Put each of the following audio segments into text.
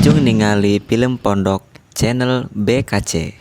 Ujung ningali film pondok channel BKC.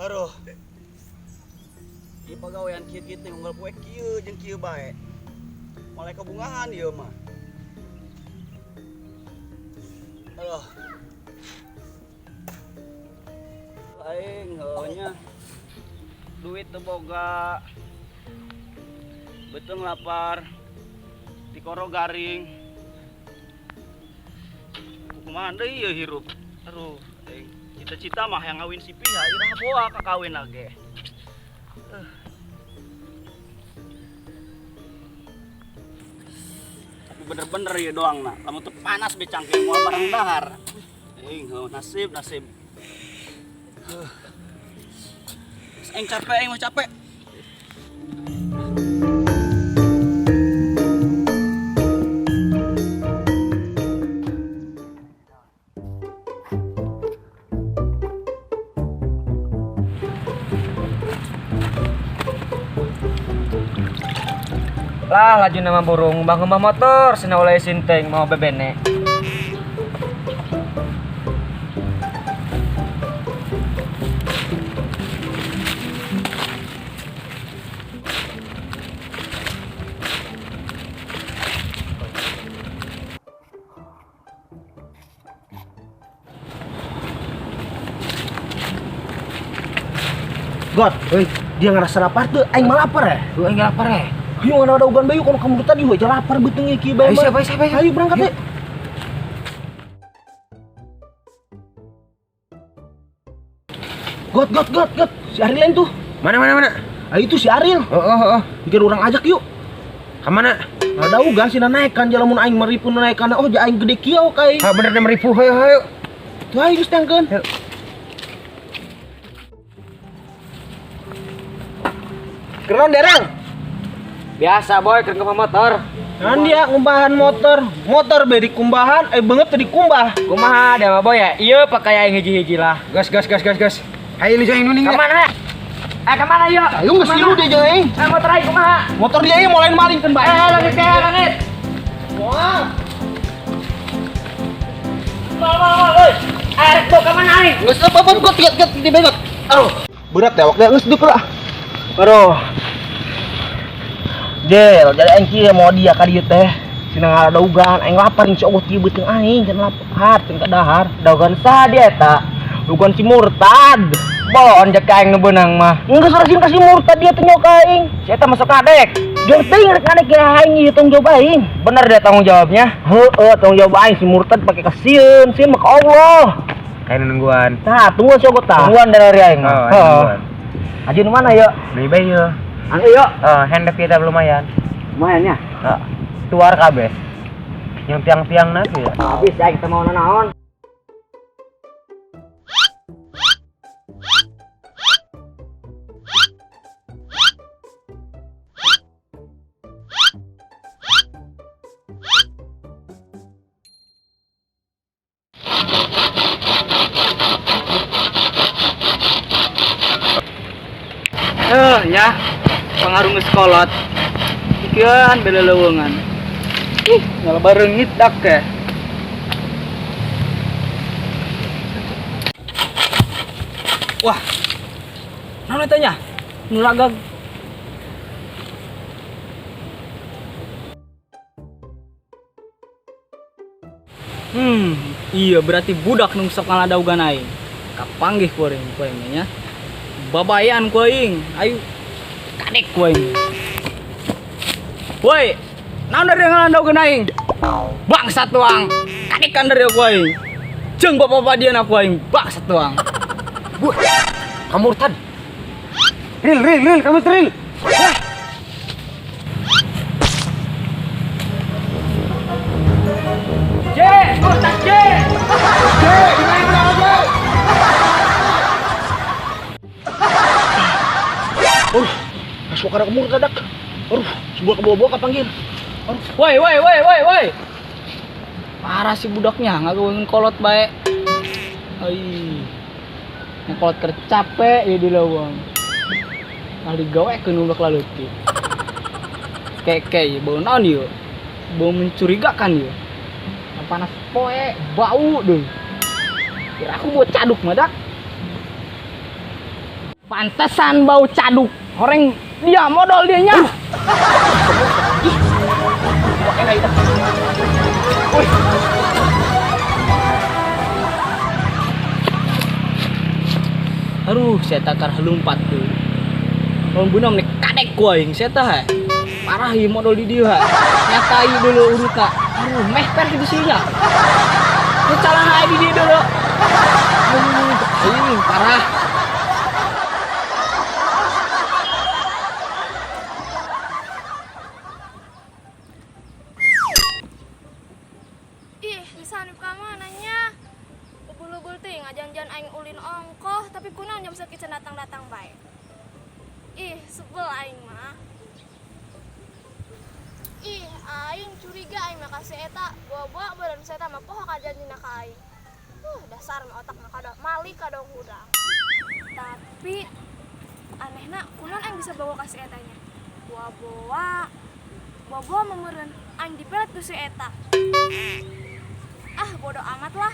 Aduh. Ieu pagawean kieu teh unggal poe kieu jeung kieu bae. Mulai kebungahan ieu mah. Aduh. Aing heunya duit teu boga. Beuteung lapar. Tikoro garing. Kumaha deui ieu hirup? Aduh, aing cita-cita mah yang ngawin si Pia, irang boa kakawin lagi. Tapi bener-bener ya doang nak, lamun teu panas be cangking moal barang dahar. Nasib. Aing capek, aing mah capek. Lah laju nama burung bang kembang motor sena oleh sinteng mau bebene. God, dia ngerasa lapar tuh, aing mah lapar ya. Lu enggak lapar ya? Ayo ada ugan bayu kalau kamu tadi aja lapar betung iki bae. Siapa? Ayo berangkat deh. God. Si Aril lain tuh. Mana? Ayo itu si Aril. Oh. Bikin orang ajak yuk. Kemana? Ada ugan sih naikkan jalan mun aing meripun naikkan. Oh, ja aing gede kieu kai. Ha bener na meripu hayo. Tuh ayo geus tangkeun. Keron derang. Biasa boy keur kembang motor. Kan dia ngumbahan motor be dikumbahan, beungeut teh dikumbah. Kumaha da mah boy ya? Ieu pakai aing hiji-hiji lah. Gas. Hayu lu jangan nuning. Kemana? Kemana yuk? Ayo geus ieu deh jeung aing. Motor aing kumaha? Motor dia ieu mulai malingkeun bae. Langit. Wah. Mal, euy. Arek tuh kemana aing? Geus apa got di begot. Aduh, berat ya waktu geus duk lah. Aduh. Jel, jadi aing kieu mau dia ka dieu teh. Cenah ada ugan, aing lapar insya Allah kieu beuteung aing can lapar, can kadahar. Daugan saha dia eta? Ugan si murtad. Boon jak aing nu beunang mah. Geus sarasin ka si murtad dia teh nyok aing. Si eta masuk kadek. Jeung teuing rek ngadek ya aing ieu tanggung jawab aing. Bener dia tanggung jawabnya? Heueuh, tanggung jawab aing si murtad pake kasieun, sieun mah ka Allah. Kayak nungguan. Tah, tungguan si ogot tah. Tungguan dari aing mah. Oh, nungguan. Ajeun mana yuk? Beli bae yeuh. Anu yuk. Handap kita lumayan. Lumayan ya. Tuar kabeh. Yang tiang-tiang nanti ya. Habis aing teh mau naon. Ya, pengaruh sekolot. Ikan bela leuweungan. Ngalah bareungit dak ke. Wah. Naon eta nya? Nu lagag. Iya berarti budak nu sok ngaladaogan aing. kapanggih ku aing nya. Babayan ku aing. Ayo kadek ku aing. Woi, naon dari ngalandaukeun aing? Bangsat tuang. Kadekan dari ku aing. Jeung bapak-bapak dia aku aing bangsat tuang. Kamu murtad. Ril, kamu ril. Murtad J, gimana aja? Masuk ke mur dadak. Sebuah kebawa-bawa kapanggil. Woi. Parah si budaknya, ngagawin kolot bae. Ai. Kolot keur capek ya di lawang. Kali gawekeun udak laleutik. Keke bau naon ieu? Bau mencurigakan ieu. Panas poe, bau deh. Kira aku buat caduk madak. Pantesan bau caduk. Orang dia modal dia nya. Aduh, saya takar halumpat tuh. Kalau bunam nih kadek kuaing, saya tah. Parah ya modal di dia. Nyatai dulu uruta. Aduh, meh per di sini ya. Ini salah hai di dia dulu. Aduh, parah. Ih, bisa nih kamu nanya. Ubul-ubul teh ngajan-jan aing ulin ongkoh, tapi kunaon jam sakieu datang-datang bae. Ih, sebel aing mah. Ih, aing curiga aing mah kasih eta bawa-bawa badan saya mah poho kajanjina ka aing. Dasar mah otak mah kada mali kada hudang. Tapi anehna kunaon aing bisa bawa kasih etanya. Bawa memeureun aing dipelet ku si eta. Ah, bodoh amat lah.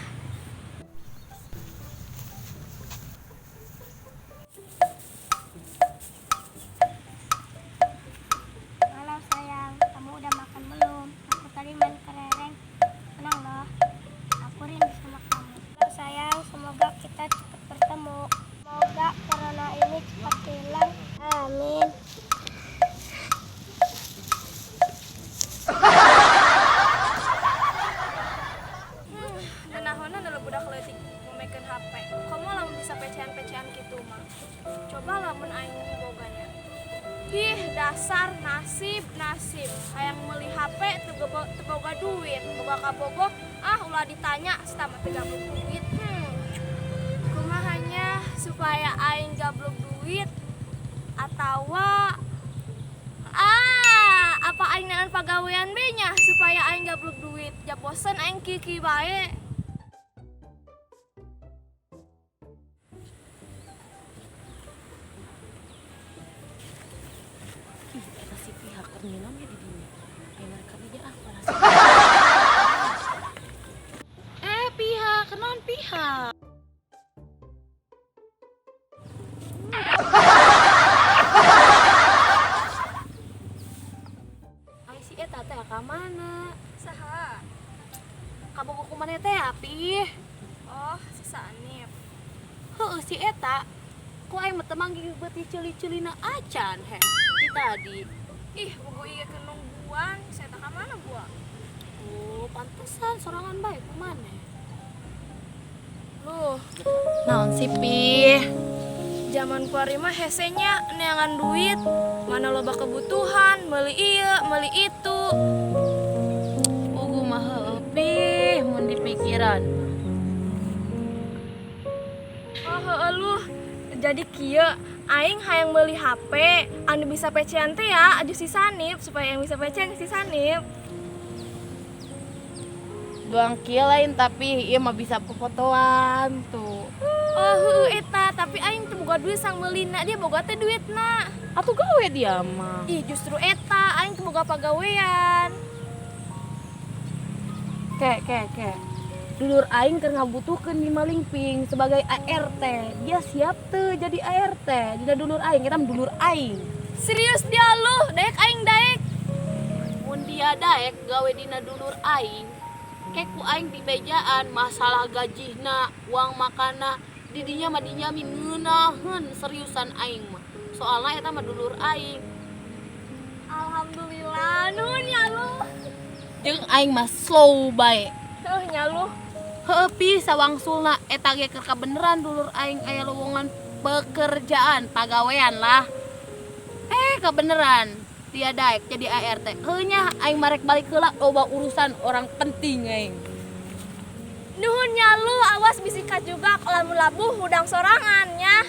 Halo sayang, kamu udah makan belum? Aku tadi main kelereng. Tenang loh, aku rindu sama kamu. Halo sayang, semoga kita cepat bertemu. Semoga corona ini cepat hilang. Amin. Nahona adalah budak leutik memekeun HP. Komo lamun bisa pecean-pecean kitu mah. Coba lamun aing boganya. Ih, dasar nasib. Hayang meuli HP teu boga duit, boga kabogoh, ulah ditanya setama teu gablok duit. Kumahanya supaya aing gablok duit atawa apa aing naon pagawean be nya supaya aing gablok duit. Ja bosen aing kieu bae. Si pihak terminal di dinya. Mereka dia apa pihak, kenon pihak. Ai si eta teh ka mana? Saha? Kabogoh kumaha teh api? Oh, si Sanip. Heueuh si eta. Ku aing mah teu manggih beuti ceuli-ceulina acan he. Di tadi. Ih, bogo ieu ke nungguan, saya tak mana gua. Oh, pantesan sorangan bae kumaneh. Loh, Naon sih Pi? zaman kuari mah hesenya neangan duit, mana loba kebutuhan, meuli ieu, meuli itu. Ugu mah heueuh Pi, mun dipikiran. Oh, heueuh lu. Jadi kieu aing hayang meuli HP anu bisa pecean teh ya, aju si Sanip supaya yang bisa pecean si Sanip. Doang kieu lain tapi ieu mah bisa fotoan tuh. Oh, heueuh eta, tapi aing teu boga duit sang meulina, dia boga teh duitna. Atuh gawe dia mah. Ih, justru eta aing teu boga pagawean. Ke. Dulur aing keur ngabutuhkeun di Malingping sebagai ART. Dia siap teu jadi ART. Dina dulur aing, kita dulur aing. Serius dia lu, daek aing daek. Mun dia daek gawe dina dulur aing, kek ku aing di bejaan masalah gajihna, uang makana didinya mah dijamin ngeunaheun seriusan aing mah. Soalna eta mah dulur aing. Alhamdulillah, nuhun ya lu. Jeung aing mah slow bae. Tuh nya lu. Heueuh pi sawangsulna eta ge keur kabeneran dulur aing aya lowongan pekerjaan pagawean lah. Kebeneran dia daek jadi ART. Heunya aing marek balik heula loba urusan orang penting aing. Nuhun nya lu, awas bisika juga lamun labuh hudang sorangannya.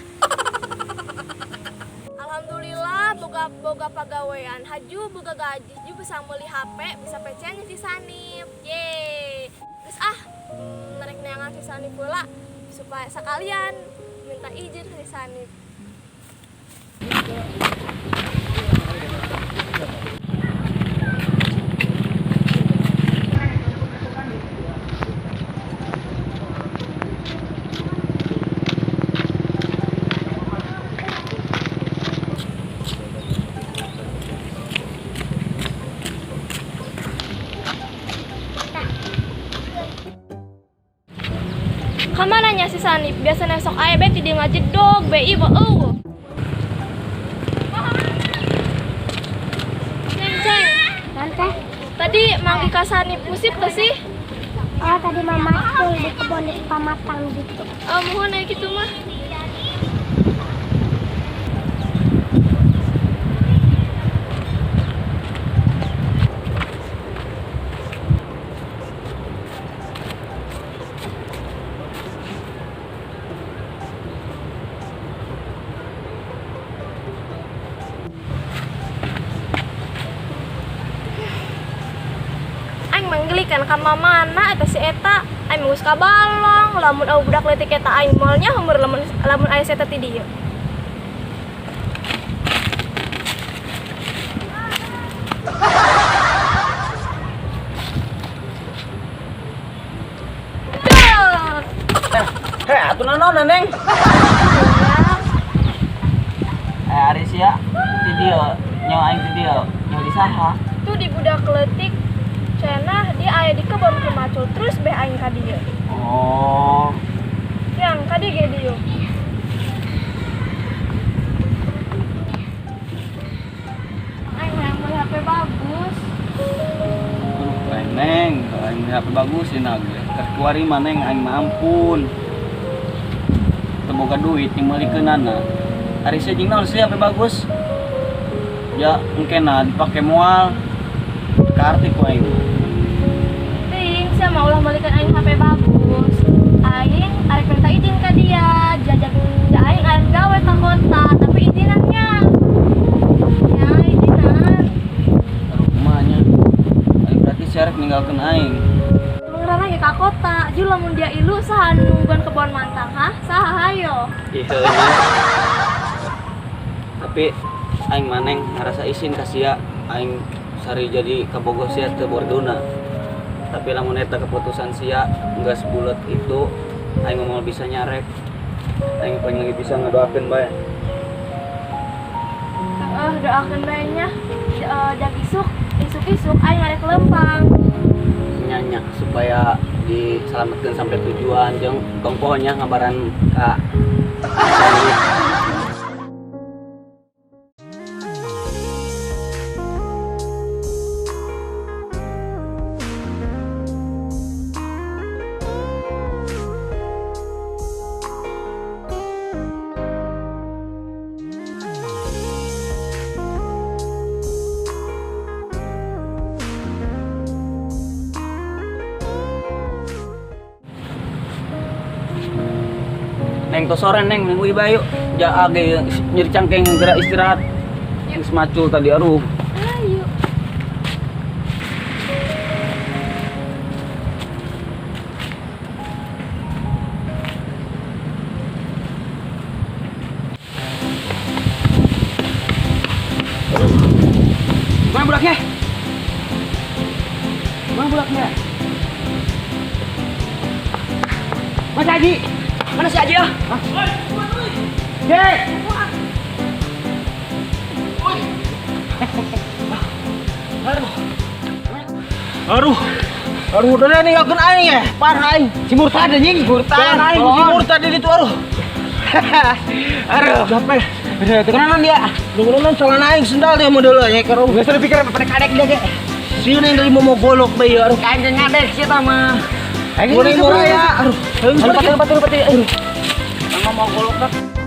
Alhamdulillah boga pagawean, haju boga gaji juga bisa meuli HP, bisa PC-nya si Sanip. Yeay. Terus narik neangan si Sanip heula supaya sekalian minta izin si Sanip. Kamananya si Sanip? Biasanya sok aya beti dia ngajedog, BI mah Ceng. Tante, Tadi manggil ka Sanip musip ke sih? oh tadi mama tuh di kebun di Pamatang gitu. Mohon aja gitu mah. Manggelikan ka mamana eta si eta aing geus ka balong lamun au budak leutik eta aing moalnya umur lamun aya si eta ti dieu. Atuh naon Neng? Ari sia di dieu, nyawa aing di dieu, nyawa di saha? Tuh di budak leutik cenah dia aya di kebon kemacul terus beh aing ka dieu. Oh. Yang ka dieu ge dieu. Aing yang beli HP bagus. Neng, aing HP bagus cenah ge. Keur kuari mah Neng aing mah ampun. Teu boga duit yang meulikeunana. Ari sia jeung naon sih HP bagus? Ya, engkena dipake moal. Karti ku aing. Mau ulah balikan aing HP bagus. Aing arek minta izin ka dia, jajak aing arek gawe ka kota, tapi izinannya. Ya, izinan. Aduh kumanya. Aing berarti si arek ninggalkeun aing. Ngeurang lagi ka kota, jeung lamun dia ilu saha nungguan kebon mantang, ha? Saha hayo? Iya. Tapi aing maneng ngarasa izin ka sia, aing sari jadi kabogoh sia teu bordona. Tapi lamun eta keputusan sia geus bulet itu aing mau bisa nyarek. Aing paling lagi bisa ngadoakeun bae. Doakeun bae nya. Jak isuk aing ngarek lempang. Nyanya supaya diselamatkeun sampai tujuan jeung kongkonya ngabaran ka Neng tos sore Neng minggu iba yuk. Ja age nyeri cangkeng gerak istirahat. Geus macul tadi aduh. Ayo. Mana bulaknya? Mana bulaknya? Mas Haji. Mana si Haji ya? Hei! Aduh. Aduh, udah ninggalkeun aing ya. Parah aing. Si Murtad anjing, Jalan aing si Murtad di ditu aduh. Aduh, sampai. Udah tekanan dia. Nurunan celana aing sendal dia model nya karo. Geus teu pikir pada kadek dia ge. Sieun yang dari mau golok bae aduh. Anjing ngadek sih tah mah. Aing mau raya. Aduh, Pati. mau golok dah.